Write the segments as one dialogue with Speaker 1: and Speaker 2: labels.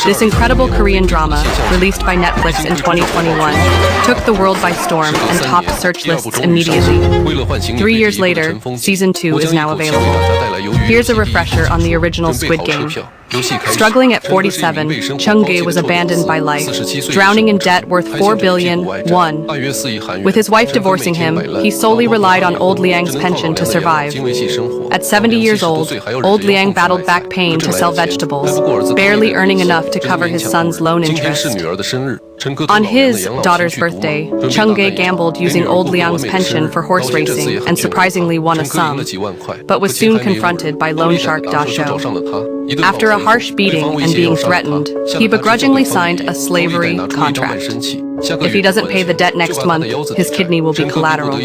Speaker 1: This incredible Korean drama, released by Netflix in 2021, took the world by storm and topped search lists immediately. 3 years later, Season 2 is now available. Here's a refresher on the original Squid Game. Struggling at 47, Chung-gae was abandoned by life, drowning in debt worth 4 billion won. With his wife divorcing him, he solely relied on old Liang's pension to survive. At 70 years old Liang battled back pain to sell vegetables, barely earning enough to cover his son's loan interest. On his daughter's birthday, Chung-gae gambled using old Liang's pension for horse racing and surprisingly won a sum, but was soon confronted by loan shark Da Shou. After a harsh beating and being threatened, he begrudgingly signed a slavery contract. If he doesn't pay the debt next month, his kidney will be collateral.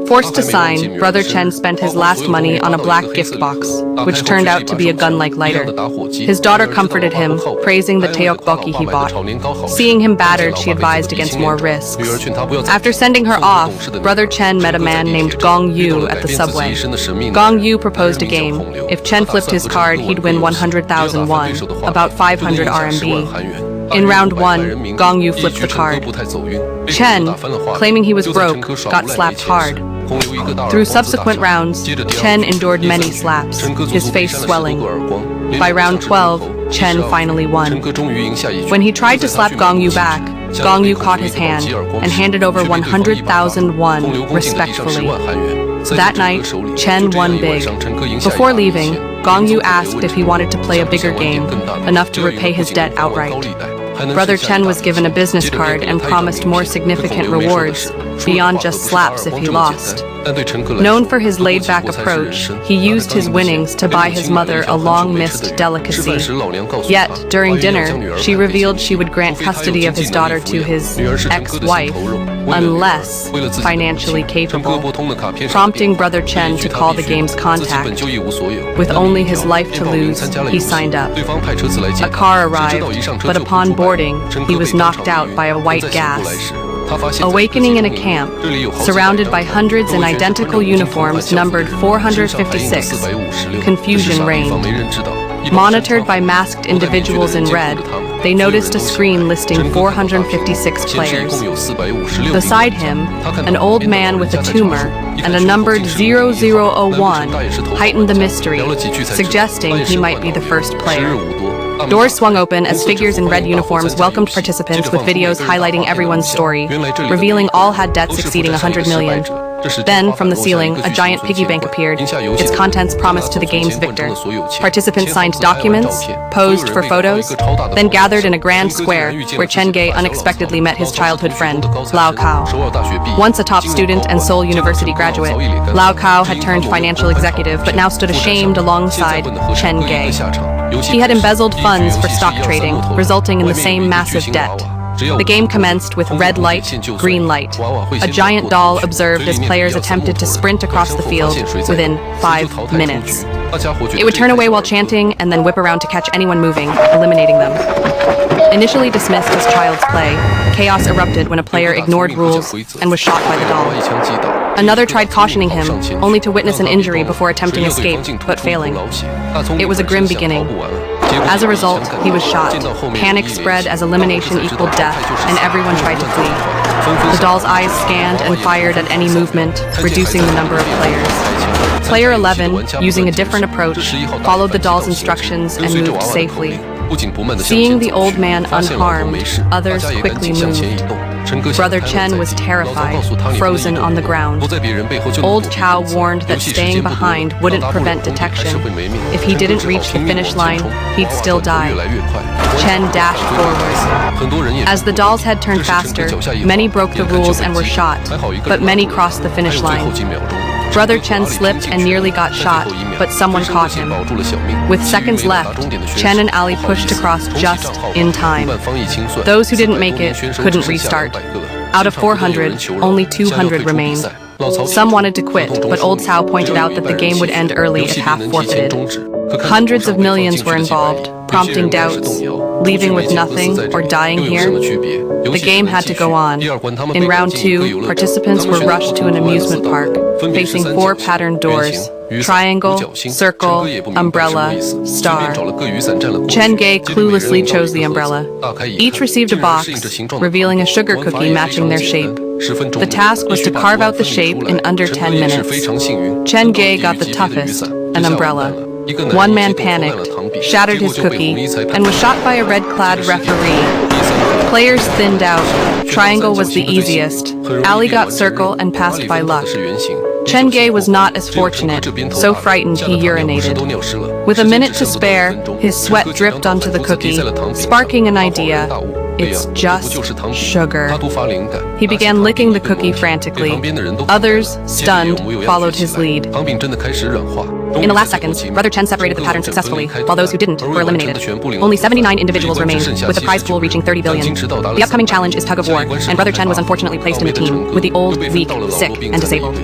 Speaker 1: Forced to sign, Brother Chen spent his last money on a black gift box, which turned out to be a gun-like lighter. His daughter comforted him, praising the tteokbokki he bought. Seeing him battered, she advised against more risks. After sending her off, Brother Chen met a man named Gong Yu at the subway. Gong Yu proposed a game. If Chen flipped his card, he'd win 100,000 won, about 500 RMB. In round 1, Gong Yu flipped the card. Chen, claiming he was broke, got slapped hard. Through subsequent rounds, Chen endured many slaps, his face swelling. By round 12, Chen finally won. When he tried to slap Gong Yu back, Gong Yu caught his hand and handed over 100,000 won respectfully. That night, Chen won big. Before leaving, Gong Yu asked if he wanted to play a bigger game, enough to repay his debt outright. Brother Chen was given a business card and promised more significant rewards, beyond just slaps if he lost. Known for his laid-back approach, he used his winnings to buy his mother a long-missed delicacy. Yet, during dinner, she revealed she would grant custody of his daughter to his ex-wife, unless financially capable, prompting Brother Chen to call the game's contact. With only his life to lose, he signed up. A car arrived, but upon boarding, he was knocked out by a white gas. Awakening in a camp, surrounded by hundreds in identical uniforms numbered 456, confusion reigned. Monitored by masked individuals in red, they noticed a screen listing 456 players. Beside him, an old man with a tumor and a numbered 0001 heightened the mystery, suggesting he might be the first player. Doors swung open as figures in red uniforms welcomed participants with videos highlighting everyone's story, revealing all had debts exceeding 100 million. Then, from the ceiling, a giant piggy bank appeared, its contents promised to the game's victor. Participants signed documents, posed for photos, then gathered in a grand square where Chen-gae unexpectedly met his childhood friend, Lao Kao. Once a top student and Seoul University graduate, Lao Kao had turned financial executive but now stood ashamed alongside Chen-gae. He had embezzled funds for stock trading, resulting in the same massive debt. The game commenced with red light, green light. A giant doll observed as players attempted to sprint across the field within 5 minutes. It would turn away while chanting and then whip around to catch anyone moving, eliminating them. Initially dismissed as child's play, chaos erupted when a player ignored rules and was shot by the doll. Another tried cautioning him, only to witness an injury before attempting escape, but failing. It was a grim beginning. As a result, he was shot. Panic spread as elimination equaled death, and everyone tried to flee. The doll's eyes scanned and fired at any movement, reducing the number of players. Player 11, using a different approach, followed the doll's instructions and moved safely. Seeing the old man unharmed, others quickly moved. Brother Chen was terrified, frozen on the ground. Old Chow warned that staying behind wouldn't prevent detection. If he didn't reach the finish line, he'd still die. Chen dashed forward. As the doll's head turned faster, many broke the rules and were shot, but many crossed the finish line. Brother Chen slipped and nearly got shot, but someone caught him. With seconds left, Chen and Ali pushed across just in time. Those who didn't make it couldn't restart. Out of 400, only 200 remained. Some wanted to quit, but Old Cao pointed out that the game would end early if half forfeited. Hundreds of millions were involved, prompting doubts. Leaving with nothing or dying here? The game had to go on. In round 2, participants were rushed to an amusement park, facing 4 patterned doors: triangle, circle, umbrella, star. Chen Gay cluelessly chose the umbrella. Each received a box, revealing a sugar cookie matching their shape. The task was to carve out the shape in under 10 minutes. Chen Gay got the toughest, an umbrella. One man panicked, shattered his cookie, and was shot by a red-clad referee. Players thinned out. Triangle was the easiest. Ali got circle and passed by luck. Chen Gay was not as fortunate, so frightened he urinated. With a minute to spare, his sweat dripped onto the cookie, sparking an idea. It's just sugar. He began licking the cookie frantically. Others, stunned, followed his lead. In the last seconds, Brother Chen separated the pattern successfully, while those who didn't were eliminated. Only 79 individuals remained, with the prize pool reaching 30 billion. The upcoming challenge is tug of war, and Brother Chen was unfortunately placed in a team with the old, weak, sick, and disabled.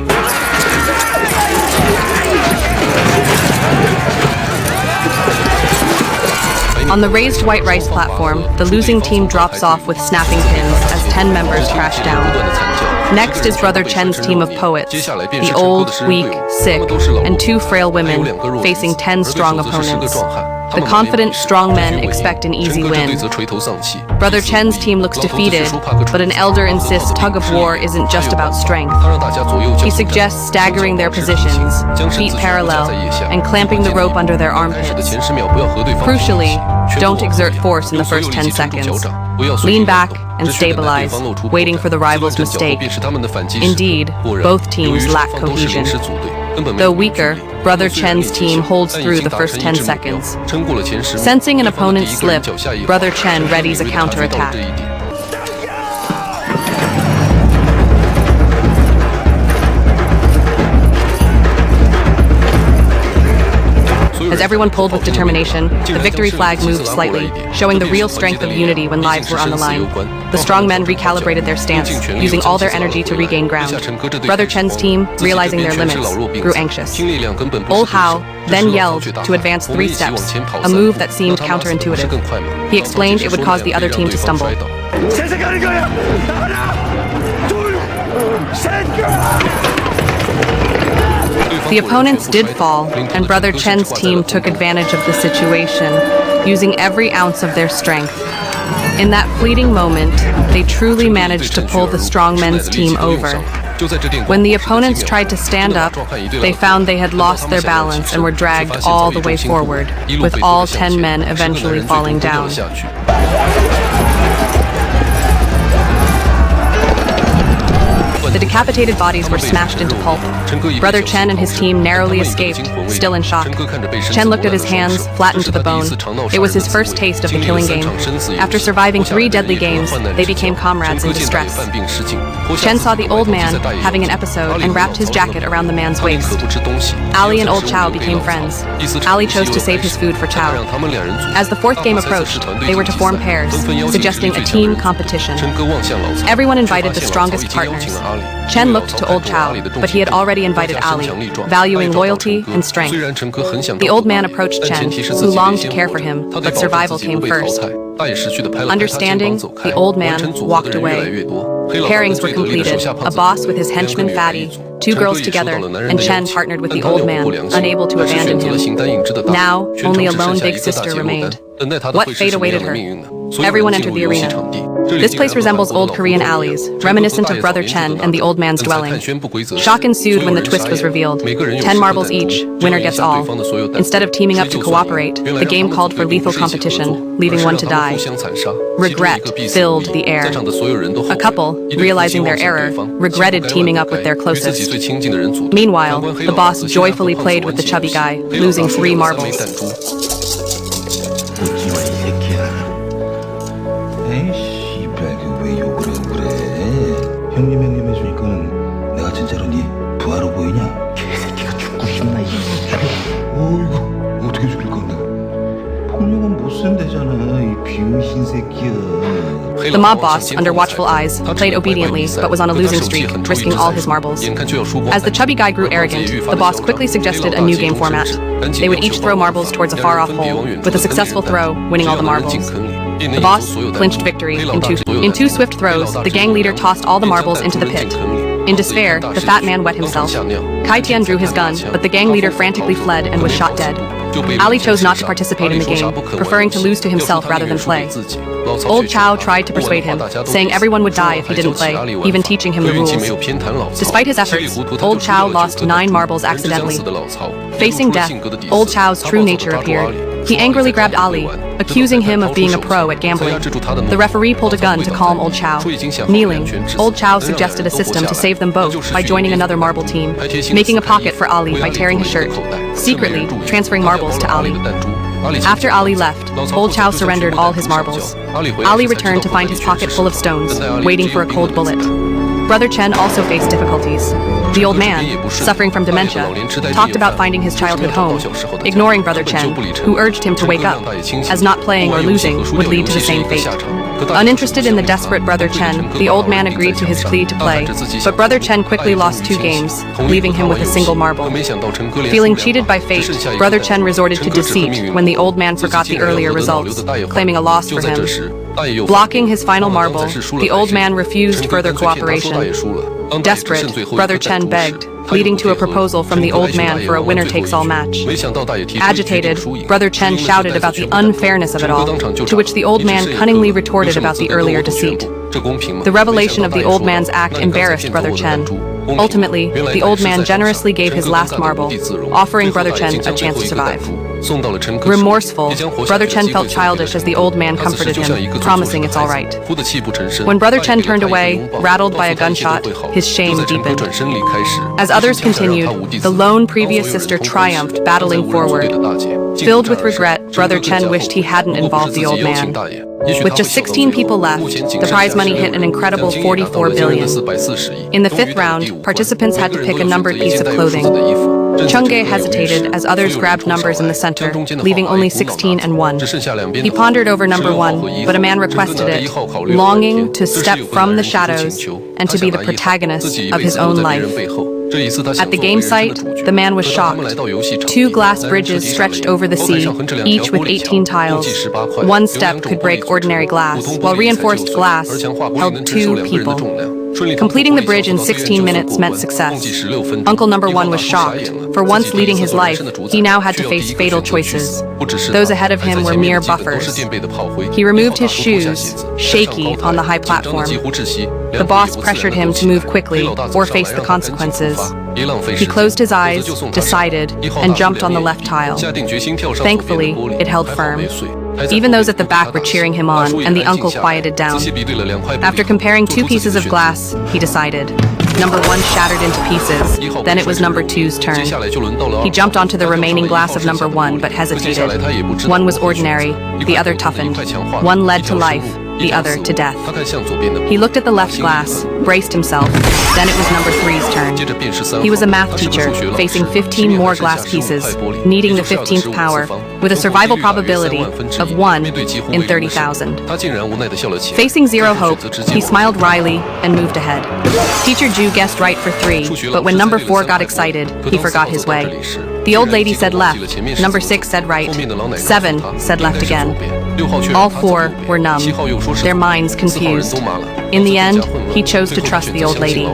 Speaker 1: On the raised white rice platform, the losing team drops off with snapping pins as 10 members crash down. Next is Brother Chen's team of poets, the old, weak, sick, and 2 frail women, facing 10 strong opponents. The confident, strong men expect an easy win. Brother Chen's team looks defeated, but an elder insists tug of war isn't just about strength. He suggests staggering their positions, feet parallel, and clamping the rope under their armpits. Crucially, don't exert force in the first 10 seconds. Lean back and stabilize, waiting for the rival's mistake. Indeed, both teams lack cohesion. Though weaker, Brother Chen's team holds through the first 10 seconds. Sensing an opponent's slip, Brother Chen readies a counterattack. As everyone pulled with determination, the victory flag moved slightly, showing the real strength of unity when lives were on the line. The strong men recalibrated their stance, using all their energy to regain ground. Brother Chen's team, realizing their limits, grew anxious. Ol Hao then yelled to advance 3 steps, a move that seemed counterintuitive. He explained it would cause the other team to stumble. The opponents did fall, and Brother Chen's team took advantage of the situation, using every ounce of their strength. In that fleeting moment, they truly managed to pull the strongmen's team over. When the opponents tried to stand up, they found they had lost their balance and were dragged all the way forward, with all 10 men eventually falling down. The decapitated bodies were smashed into pulp. Brother Chen and his team narrowly escaped, still in shock. Chen looked at his hands, flattened to the bone. It was his first taste of the killing game. After surviving 3 deadly games, they became comrades in distress. Chen saw the old man having an episode and wrapped his jacket around the man's waist. Ali and old Chow became friends. Ali chose to save his food for Chow. As the 4th game approached, they were to form pairs, suggesting a team competition. Everyone invited the strongest partners. Chen looked to old Chow, but he had already invited Ali, valuing loyalty and strength. The old man approached Chen, who longed to care for him, but survival came first. Understanding, the old man walked away. Pairings were completed, a boss with his henchman Fatty, 2 girls together, and Chen partnered with the old man, unable to abandon him. Now, only a lone big sister remained. What fate awaited her? Everyone entered the arena. This place resembles old Korean alleys, reminiscent of Brother Chen and the old man's dwelling. Shock ensued when the twist was revealed. 10 marbles each, winner gets all. Instead of teaming up to cooperate, the game called for lethal competition, leaving one to die. Regret filled the air. A couple, realizing their error, regretted teaming up with their closest. Meanwhile, the boss joyfully played with the chubby guy, losing 3 marbles.
Speaker 2: 형님 해주니까는 내가 진짜로 네 부하로 보이냐? 개새끼가 죽고 싶나 이 어이구 어떻게 죽일 건데? 폭력은 못 쓴대잖아 이 비응신 새끼야.
Speaker 1: The mob boss, under watchful eyes, played obediently but was on a losing streak, risking all his marbles. As the chubby guy grew arrogant, the boss quickly suggested a new game format. They would each throw marbles towards a far-off hole, with a successful throw winning all the marbles. The boss clinched victory in two swift throws. The gang leader tossed all the marbles into the pit. In despair, the fat man wet himself. Kai Tian drew his gun, but the gang leader frantically fled and was shot dead. Ali chose not to participate in the game, preferring to lose to himself rather than play. Old Chow tried to persuade him, saying everyone would die if he didn't play, even teaching him the rules. Despite his efforts, Old Chow lost 9 marbles accidentally. Facing death, Old Chow's true nature appeared. He angrily grabbed Ali, accusing him of being a pro at gambling. The referee pulled a gun to calm Old Chow. Kneeling, Old Chow suggested a system to save them both by joining another marble team, making a pocket for Ali by tearing his shirt, secretly transferring marbles to Ali. After Ali left, Old Chow surrendered all his marbles. Ali returned to find his pocket full of stones, waiting for a cold bullet. Brother Chen also faced difficulties. The old man, suffering from dementia, talked about finding his childhood home, ignoring Brother Chen, who urged him to wake up, as not playing or losing would lead to the same fate. Uninterested in the desperate Brother Chen, the old man agreed to his plea to play, but Brother Chen quickly lost 2 games, leaving him with a single marble. Feeling cheated by fate, Brother Chen resorted to deceit when the old man forgot the earlier results, claiming a loss for him. Blocking his final marble, the old man refused further cooperation. Desperate, Brother Chen begged, leading to a proposal from the old man for a winner-takes-all match. Agitated, Brother Chen shouted about the unfairness of it all, to which the old man cunningly retorted about the earlier deceit. The revelation of the old man's act embarrassed Brother Chen. Ultimately, the old man generously gave his last marble, offering Brother Chen a chance to survive. Remorseful, Brother Chen felt childish as the old man comforted him, promising it's all right. When Brother Chen turned away, rattled by a gunshot, his shame deepened. As others continued, the lone previous sister triumphed, battling forward. Filled with regret, Brother Chen wished he hadn't involved the old man. With just 16 people left, the prize money hit an incredible 44 billion. In the 5th round, participants had to pick a numbered piece of clothing. Chungge hesitated as others grabbed numbers in the center, leaving only 16 and 1. He pondered over number 1, but a man requested it, longing to step from the shadows and to be the protagonist of his own life. At the game site, the man was shocked. 2 glass bridges stretched over the sea, each with 18 tiles. 1 step could break ordinary glass, while reinforced glass held 2 people. Completing the bridge in 16 minutes meant success. Uncle number 1 was shocked. For once leading his life, he now had to face fatal choices. Those ahead of him were mere buffers. He removed his shoes, shaky on the high platform. The boss pressured him to move quickly or face the consequences. He closed his eyes, decided, and jumped on the left tile. Thankfully, it held firm. Even those at the back were cheering him on, and the uncle quieted down. After comparing 2 pieces of glass, he decided. Number 1 shattered into pieces. Then it was number 2's turn. He jumped onto the remaining glass of number 1, but hesitated. One was ordinary, the other toughened. One led to life, the other to death. He looked at the left glass, braced himself. Then it was number 3's turn. He was a math teacher, facing 15 more glass pieces, needing the 15th power, with a survival probability of 1 in 30,000. Facing zero hope, he smiled wryly and moved ahead. Teacher Ju guessed right for 3, but when number 4 got excited, he forgot his way. The old lady said left, number 6 said right, 7 said left again. All 4 were numb, their minds confused. In the end, he chose to trust the old lady.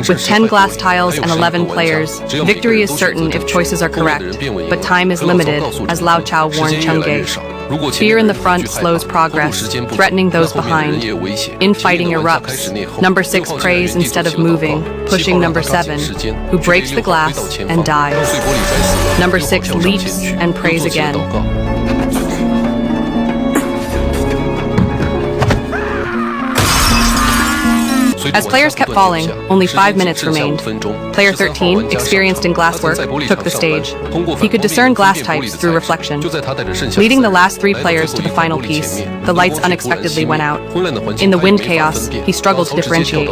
Speaker 1: With 10 glass tiles and 11 players, victory is certain if choices are correct, but time is limited, as Lao Chao warned Chungge. Fear in the front slows progress, threatening those behind. Infighting erupts. Number 6 prays instead of moving, pushing number 7, who breaks the glass and dies. Number 6 leaps and prays again. As players kept falling, only 5 minutes remained. Player 13, experienced in glasswork, took the stage. He could discern glass types through reflection. Leading the last 3 players to the final piece, the lights unexpectedly went out. In the wind chaos, he struggled to differentiate.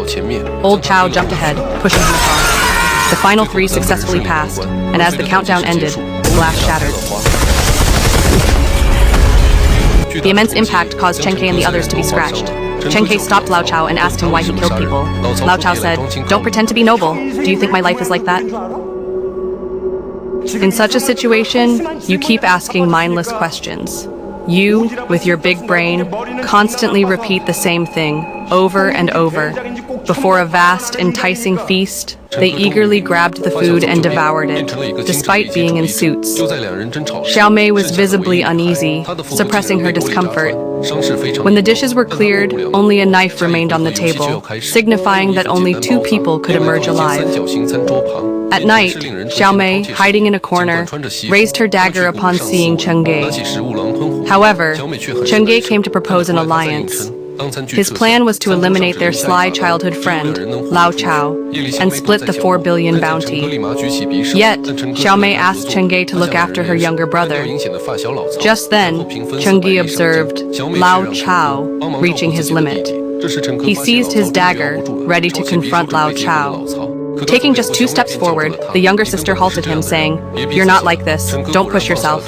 Speaker 1: Old Chow jumped ahead, pushing him across. The final 3 successfully passed, and as the countdown ended, the glass shattered. The immense impact caused Chen Ke and the others to be scratched. Chen Ke stopped Lao Chao and asked him why he killed people. Lao Chao said, "Don't pretend to be noble. Do you think my life is like that?" In such a situation, you keep asking mindless questions. You, with your big brain, constantly repeat the same thing, over and over. Before a vast, enticing feast, they eagerly grabbed the food and devoured it, despite being in suits. Xiao Mei was visibly uneasy, suppressing her discomfort. When the dishes were cleared, only a knife remained on the table, signifying that only 2 people could emerge alive. At night, Xiao Mei, hiding in a corner, raised her dagger upon seeing Chen Ge. However, Chen Ge came to propose an alliance. His plan was to eliminate their sly childhood friend, Lao Chao, and split the 4 billion bounty. Yet, Xiao Mei asked Chen Ge to look after her younger brother. Just then, Chen Ge observed Lao Chao reaching his limit. He seized his dagger, ready to confront Lao Chao. Taking just 2 steps forward, the younger sister halted him, saying, "You're not like this. Don't push yourself."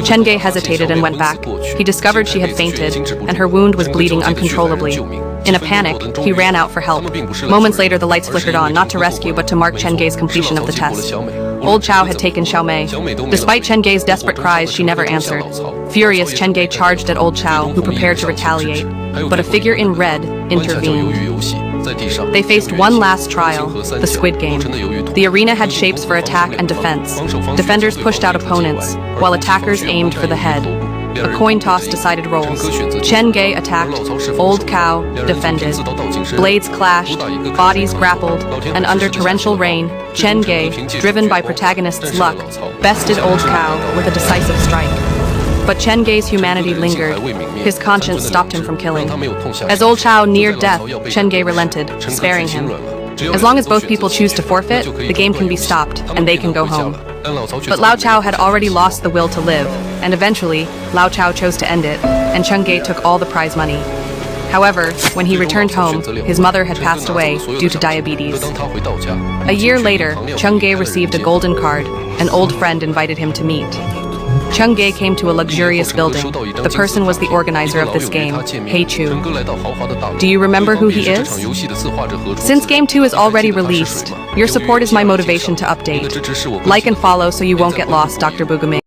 Speaker 1: Chen Ge hesitated and went back. He discovered she had fainted, and her wound was bleeding uncontrollably. In a panic, he ran out for help. Moments later, the lights flickered on, not to rescue, but to mark Chen Ge's completion of the test. Old Chao had taken Xiao Mei. Despite Chen Ge's desperate cries, she never answered. Furious, Chen Ge charged at Old Chao, who prepared to retaliate. But a figure in red intervened. They faced one last trial, the Squid Game. The arena had shapes for attack and defense. Defenders pushed out opponents, while attackers aimed for the head. A coin toss decided roles. Chen Ge attacked, Old Cow defended. Blades clashed, bodies grappled, and under torrential rain, Chen Ge, driven by protagonist's luck, bested Old Cow with a decisive strike. But Chen Ge's humanity lingered. His conscience stopped him from killing. As Old Chao neared death, Chen Ge relented, sparing him. As long as both people choose to forfeit, the game can be stopped, and they can go home. But Lao Chao had already lost the will to live, and eventually, Lao Chao chose to end it, and Chen Ge took all the prize money. However, when he returned home, his mother had passed away due to diabetes. A year later, Chen Ge received a golden card. An old friend invited him to meet. Chen Ge came to a luxurious building. The person was the organizer of this game, Hei Chu. Do you remember who he is? Since Game 2 is already released, your support is my motivation to update. Like and follow so you won't get lost, Dr. Bugame.